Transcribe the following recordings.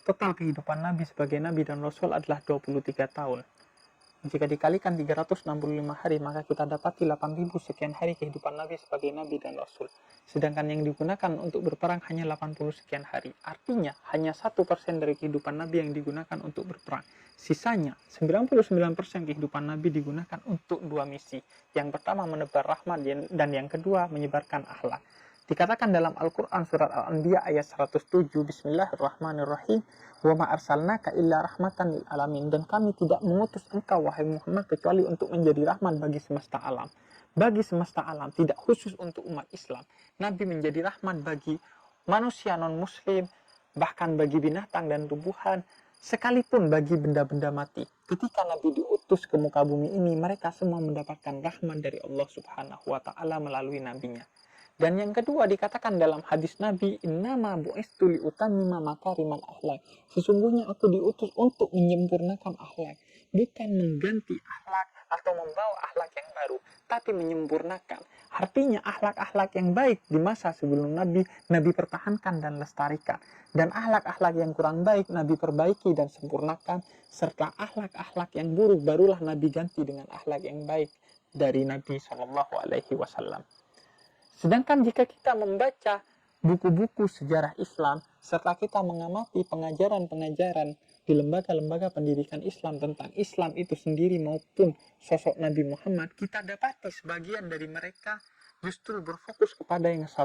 Total kehidupan Nabi sebagai Nabi dan Rasul adalah 23 tahun. Jika dikalikan 365 hari, maka kita dapati 8.000 sekian hari kehidupan Nabi sebagai Nabi dan Rasul. Sedangkan yang digunakan untuk berperang hanya 80 sekian hari. Artinya, hanya 1% dari kehidupan Nabi yang digunakan untuk berperang. Sisanya, 99% kehidupan Nabi digunakan untuk dua misi. Yang pertama, menebar rahmat, dan yang kedua, menyebarkan akhlak. Dikatakan dalam Al-Quran surat Al-Anbiya ayat 107, Bismillahirrahmanirrahim, wa ma arsalnaka illa rahmatan lil alamin, dan kami tidak mengutus engkau wahai Muhammad kecuali untuk menjadi rahmat bagi semesta alam. Bagi semesta alam, tidak khusus untuk umat Islam. Nabi menjadi rahmat bagi manusia non-muslim, bahkan bagi binatang dan tumbuhan, sekalipun bagi benda-benda mati. Ketika Nabi diutus ke muka bumi ini, mereka semua mendapatkan rahmat dari Allah Subhanahu wa taala melalui nabinya. Dan yang kedua dikatakan dalam hadis Nabi, innama bu'istu liutammima makarimal akhlak. Sesungguhnya aku diutus untuk menyempurnakan akhlak, bukan mengganti akhlak atau membawa akhlak yang baru, tapi menyempurnakan. Artinya akhlak-akhlak yang baik di masa sebelum Nabi, Nabi pertahankan dan lestarikan. Dan akhlak-akhlak yang kurang baik, Nabi perbaiki dan sempurnakan. Serta akhlak-akhlak yang buruk, barulah Nabi ganti dengan akhlak yang baik dari Nabi SAW. Sedangkan jika kita membaca buku-buku sejarah Islam, serta kita mengamati pengajaran-pengajaran di lembaga-lembaga pendidikan Islam tentang Islam itu sendiri maupun sosok Nabi Muhammad, kita dapati sebagian dari mereka justru berfokus kepada yang 1%.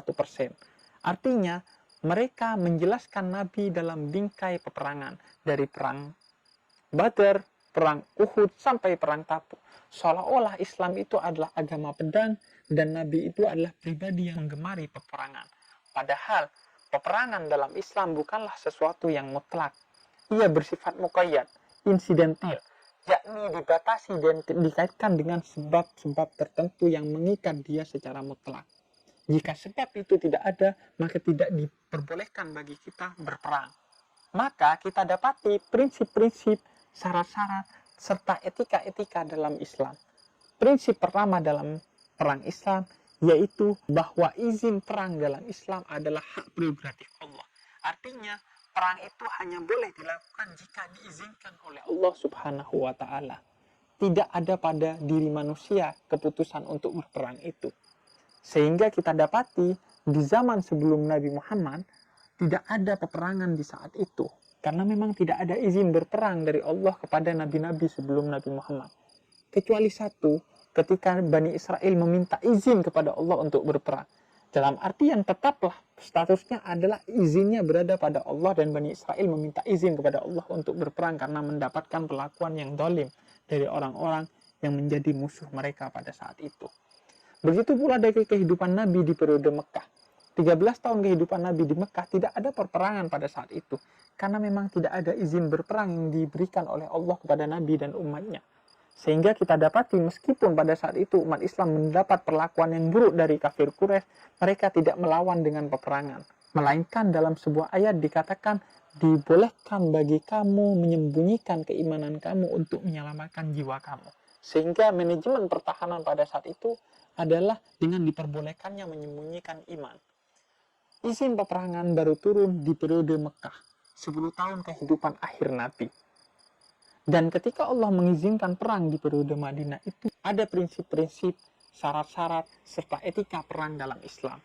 Artinya, mereka menjelaskan Nabi dalam bingkai peperangan, dari perang Badar, perang Uhud, sampai perang Tabuk. Seolah-olah Islam itu adalah agama pedang, dan Nabi itu adalah pribadi yang menggemari peperangan. Padahal, peperangan dalam Islam bukanlah sesuatu yang mutlak. Ia bersifat muqayyad, insidental, yakni dibatasi dan dikaitkan dengan sebab-sebab tertentu yang mengikat dia secara mutlak. Jika sebab itu tidak ada, maka tidak diperbolehkan bagi kita berperang. Maka kita dapati prinsip-prinsip, syarat-syarat, serta etika-etika dalam Islam. Prinsip pertama dalam perang Islam yaitu bahwa izin perang dalam Islam adalah hak prerogatif Allah. Artinya perang itu hanya boleh dilakukan jika diizinkan oleh Allah Subhanahu wa taala. Tidak ada pada diri manusia keputusan untuk berperang itu. Sehingga kita dapati di zaman sebelum Nabi Muhammad tidak ada peperangan di saat itu. Karena memang tidak ada izin berperang dari Allah kepada nabi-nabi sebelum Nabi Muhammad. Kecuali satu, ketika Bani Israel meminta izin kepada Allah untuk berperang. Dalam artian tetaplah statusnya adalah izinnya berada pada Allah, dan Bani Israel meminta izin kepada Allah untuk berperang karena mendapatkan perlakuan yang zalim dari orang-orang yang menjadi musuh mereka pada saat itu. Begitu pula dari kehidupan Nabi di periode Mekah. 13 tahun kehidupan Nabi di Mekah tidak ada perperangan pada saat itu. Karena memang tidak ada izin berperang yang diberikan oleh Allah kepada Nabi dan umatnya. Sehingga kita dapati meskipun pada saat itu umat Islam mendapat perlakuan yang buruk dari kafir Quraisy, mereka tidak melawan dengan peperangan. Melainkan dalam sebuah ayat dikatakan, dibolehkan bagi kamu menyembunyikan keimanan kamu untuk menyelamatkan jiwa kamu. Sehingga manajemen pertahanan pada saat itu adalah dengan diperbolehkannya menyembunyikan iman. Izin peperangan baru turun di periode Mekah, 10 tahun kehidupan akhir Nabi. Dan ketika Allah mengizinkan perang di periode Madinah itu, ada prinsip-prinsip, syarat-syarat, serta etika perang dalam Islam.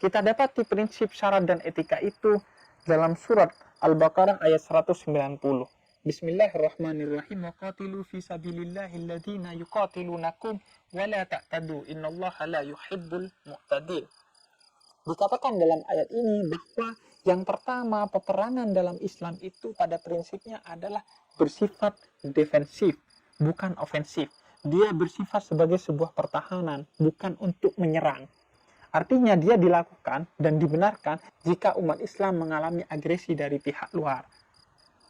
Kita dapati prinsip, syarat, dan etika itu dalam surat Al-Baqarah ayat 190. Bismillahirrahmanirrahim. Waqatilu fi sabilillahi alladhina yuqatilunakum wa la ta'tadu innallaha la yuhibbul mu'tadin. Dikatakan dalam ayat ini bahwa yang pertama, peperangan dalam Islam itu pada prinsipnya adalah bersifat defensif, bukan ofensif. Dia bersifat sebagai sebuah pertahanan, bukan untuk menyerang. Artinya dia dilakukan dan dibenarkan jika umat Islam mengalami agresi dari pihak luar.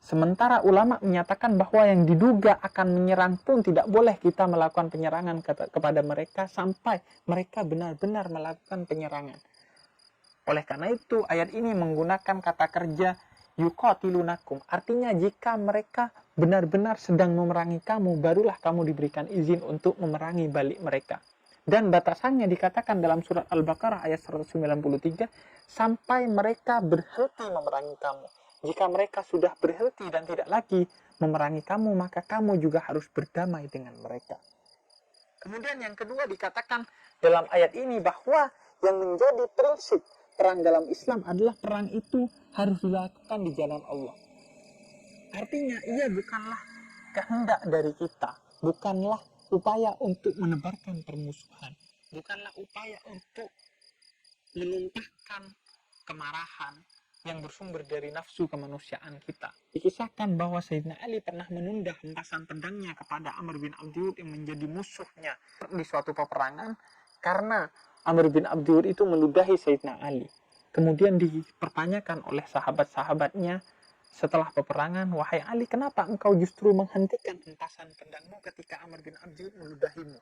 Sementara ulama menyatakan bahwa yang diduga akan menyerang pun tidak boleh kita melakukan penyerangan kepada mereka sampai mereka benar-benar melakukan penyerangan. Oleh karena itu, ayat ini menggunakan kata kerja yuqatilunakum. Artinya jika mereka benar-benar sedang memerangi kamu, barulah kamu diberikan izin untuk memerangi balik mereka. Dan batasannya dikatakan dalam surat Al-Baqarah ayat 193, sampai mereka berhenti memerangi kamu. Jika mereka sudah berhenti dan tidak lagi memerangi kamu, maka kamu juga harus berdamai dengan mereka. Kemudian yang kedua dikatakan dalam ayat ini bahwa yang menjadi prinsip perang dalam Islam adalah perang itu harus dilakukan di jalan Allah. Artinya ia bukanlah kehendak dari kita, bukanlah upaya untuk menebarkan permusuhan, bukanlah upaya untuk menumpahkan kemarahan yang bersumber dari nafsu kemanusiaan kita. Dikisahkan bahwa Sayyidina Ali pernah menunda hempasan pedangnya kepada Amr bin Abdiwud yang menjadi musuhnya di suatu peperangan karena Amr bin Abdiwud itu meludahi Sayyidina Ali. Kemudian dipertanyakan oleh sahabat-sahabatnya setelah peperangan, wahai Ali, kenapa engkau justru menghentikan hempasan pedangmu ketika Amr bin Abdiwud meludahimu?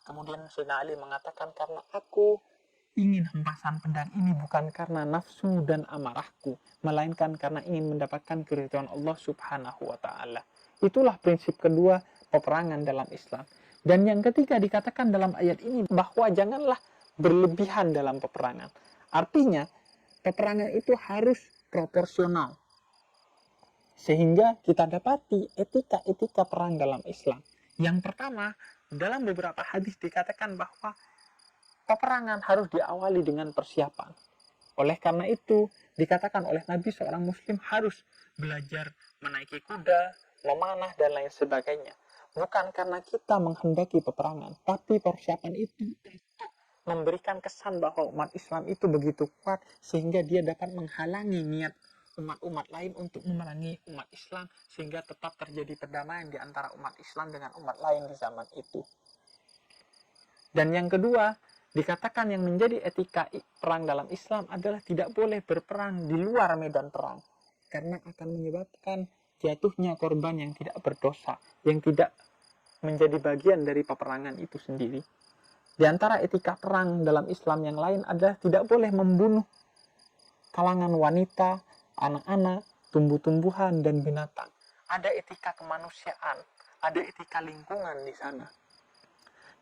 Kemudian Sayyidina Ali mengatakan, karena aku ingin hempasan pedang ini bukan karena nafsu dan amarahku, melainkan karena ingin mendapatkan keridhaan Allah Subhanahu wa Ta'ala. Itulah prinsip kedua peperangan dalam Islam. Dan yang ketiga dikatakan dalam ayat ini bahwa janganlah berlebihan dalam peperangan. Artinya, peperangan itu harus proporsional. Sehingga kita dapati etika-etika perang dalam Islam. Yang pertama, dalam beberapa hadis dikatakan bahwa peperangan harus diawali dengan persiapan. Oleh karena itu, dikatakan oleh Nabi seorang muslim harus belajar menaiki kuda, memanah, dan lain sebagainya. Bukan karena kita menghendaki peperangan, tapi persiapan itu untuk memberikan kesan bahwa umat Islam itu begitu kuat sehingga dia dapat menghalangi niat umat-umat lain untuk memerangi umat Islam sehingga tetap terjadi perdamaian di antara umat Islam dengan umat lain di zaman itu. Dan yang kedua, dikatakan yang menjadi etika perang dalam Islam adalah tidak boleh berperang di luar medan perang karena akan menyebabkan jatuhnya korban yang tidak berdosa, yang tidak menjadi bagian dari peperangan itu sendiri. Di antara etika perang dalam Islam yang lain adalah tidak boleh membunuh kalangan wanita, anak-anak, tumbuh-tumbuhan, dan binatang. Ada etika kemanusiaan, ada etika lingkungan di sana.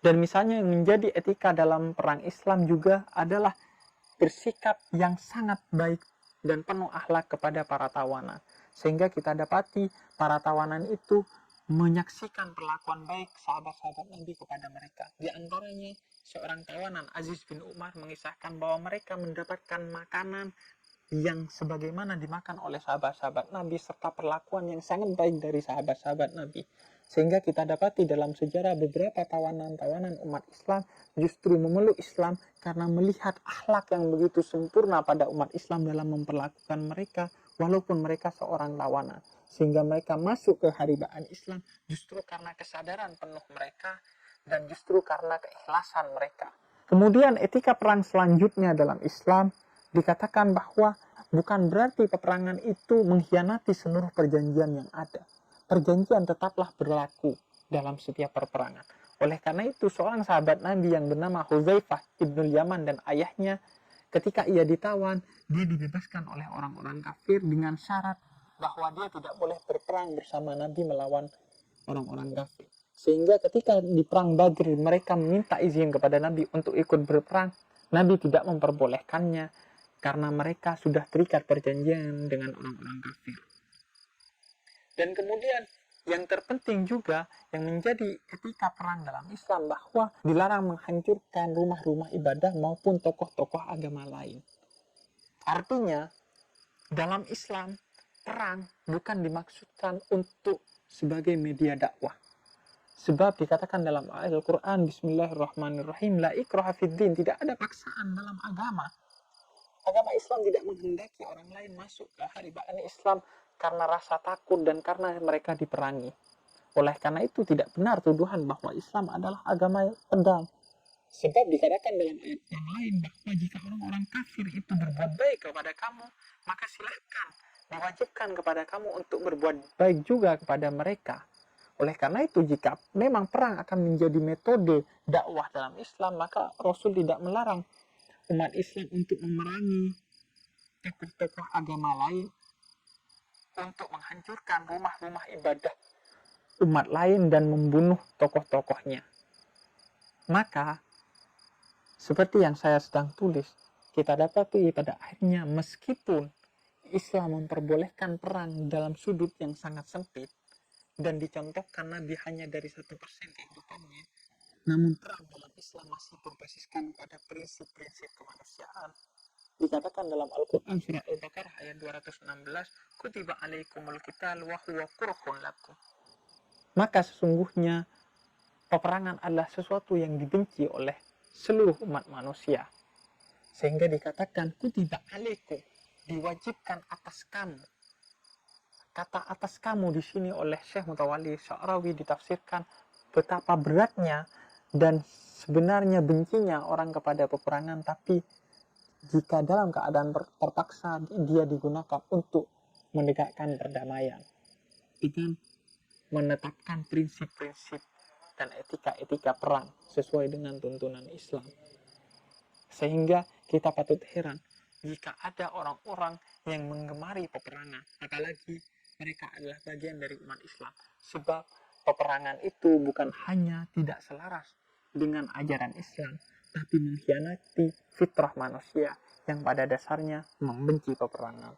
Dan misalnya yang menjadi etika dalam perang Islam juga adalah bersikap yang sangat baik dan penuh akhlak kepada para tawanan. Sehingga kita dapati para tawanan itu menyaksikan perlakuan baik sahabat-sahabat Nabi kepada mereka. Di antaranya seorang tawanan, Aziz bin Umar, mengisahkan bahwa mereka mendapatkan makanan yang sebagaimana dimakan oleh sahabat-sahabat Nabi serta perlakuan yang sangat baik dari sahabat-sahabat Nabi. Sehingga kita dapati dalam sejarah beberapa tawanan-tawanan umat Islam justru memeluk Islam karena melihat akhlak yang begitu sempurna pada umat Islam dalam memperlakukan mereka walaupun mereka seorang tawanan. Sehingga mereka masuk ke haribaan Islam justru karena kesadaran penuh mereka dan justru karena keikhlasan mereka. Kemudian etika perang selanjutnya dalam Islam dikatakan bahwa bukan berarti peperangan itu mengkhianati seluruh perjanjian yang ada. Perjanjian tetaplah berlaku dalam setiap peperangan. Oleh karena itu, seorang sahabat Nabi yang bernama Hudzaifah ibnul Yaman dan ayahnya, ketika ia ditawan, dia dibebaskan oleh orang-orang kafir dengan syarat bahwa dia tidak boleh berperang bersama Nabi melawan orang-orang kafir. Sehingga ketika di perang Badr, mereka meminta izin kepada Nabi untuk ikut berperang. Nabi tidak memperbolehkannya karena mereka sudah terikat perjanjian dengan orang-orang kafir. Dan kemudian yang terpenting juga yang menjadi etika perang dalam Islam bahwa dilarang menghancurkan rumah-rumah ibadah maupun tokoh-tokoh agama lain. Artinya dalam Islam perang bukan dimaksudkan untuk sebagai media dakwah. Sebab dikatakan dalam Al-Quran, Bismillahirrahmanirrahim, la ikraha fiddin, tidak ada paksaan dalam agama. Agama Islam tidak menghendaki orang lain masuk ke haribaan Islam karena rasa takut dan karena mereka diperangi. Oleh karena itu tidak benar tuduhan bahwa Islam adalah agama pedang. Sebab dikatakan dalam ayat yang lain bahwa jika orang-orang kafir itu berbuat baik kepada kamu, maka silakan diwajibkan kepada kamu untuk berbuat baik juga kepada mereka. Oleh karena itu jika memang perang akan menjadi metode dakwah dalam Islam, maka Rasul tidak melarang umat Islam untuk memerangi tokoh-tokoh agama lain, untuk menghancurkan rumah-rumah ibadah umat lain dan membunuh tokoh-tokohnya. Maka, seperti yang saya sedang tulis, kita dapati pada akhirnya meskipun Islam memperbolehkan perang dalam sudut yang sangat sempit dan dicontohkan Nabi hanya dari 1% kehidupannya, namun perang dalam Islam masih berbasiskan pada prinsip-prinsip kemanusiaan. Dikatakan dalam Al-Quran surah Al-Baqarah ayat 216, kutiba alaikumul qital wa huwa kurhun lakum. Maka sesungguhnya peperangan adalah sesuatu yang dibenci oleh seluruh umat manusia. Sehingga dikatakan kutiba alaikum, diwajibkan atas kamu. Kata atas kamu di sini oleh Syekh Mutawalli Sya'rawi ditafsirkan betapa beratnya dan sebenarnya bencinya orang kepada peperangan, tapi jika dalam keadaan terpaksa dia digunakan untuk menegakkan perdamaian. Itu menetapkan prinsip-prinsip dan etika-etika perang sesuai dengan tuntunan Islam. Sehingga kita patut heran jika ada orang-orang yang menggemari peperangan, apalagi mereka adalah bagian dari umat Islam. Sebab peperangan itu bukan hanya tidak selaras dengan ajaran Islam, tapi mengkhianati fitrah manusia yang pada dasarnya membenci peperangan.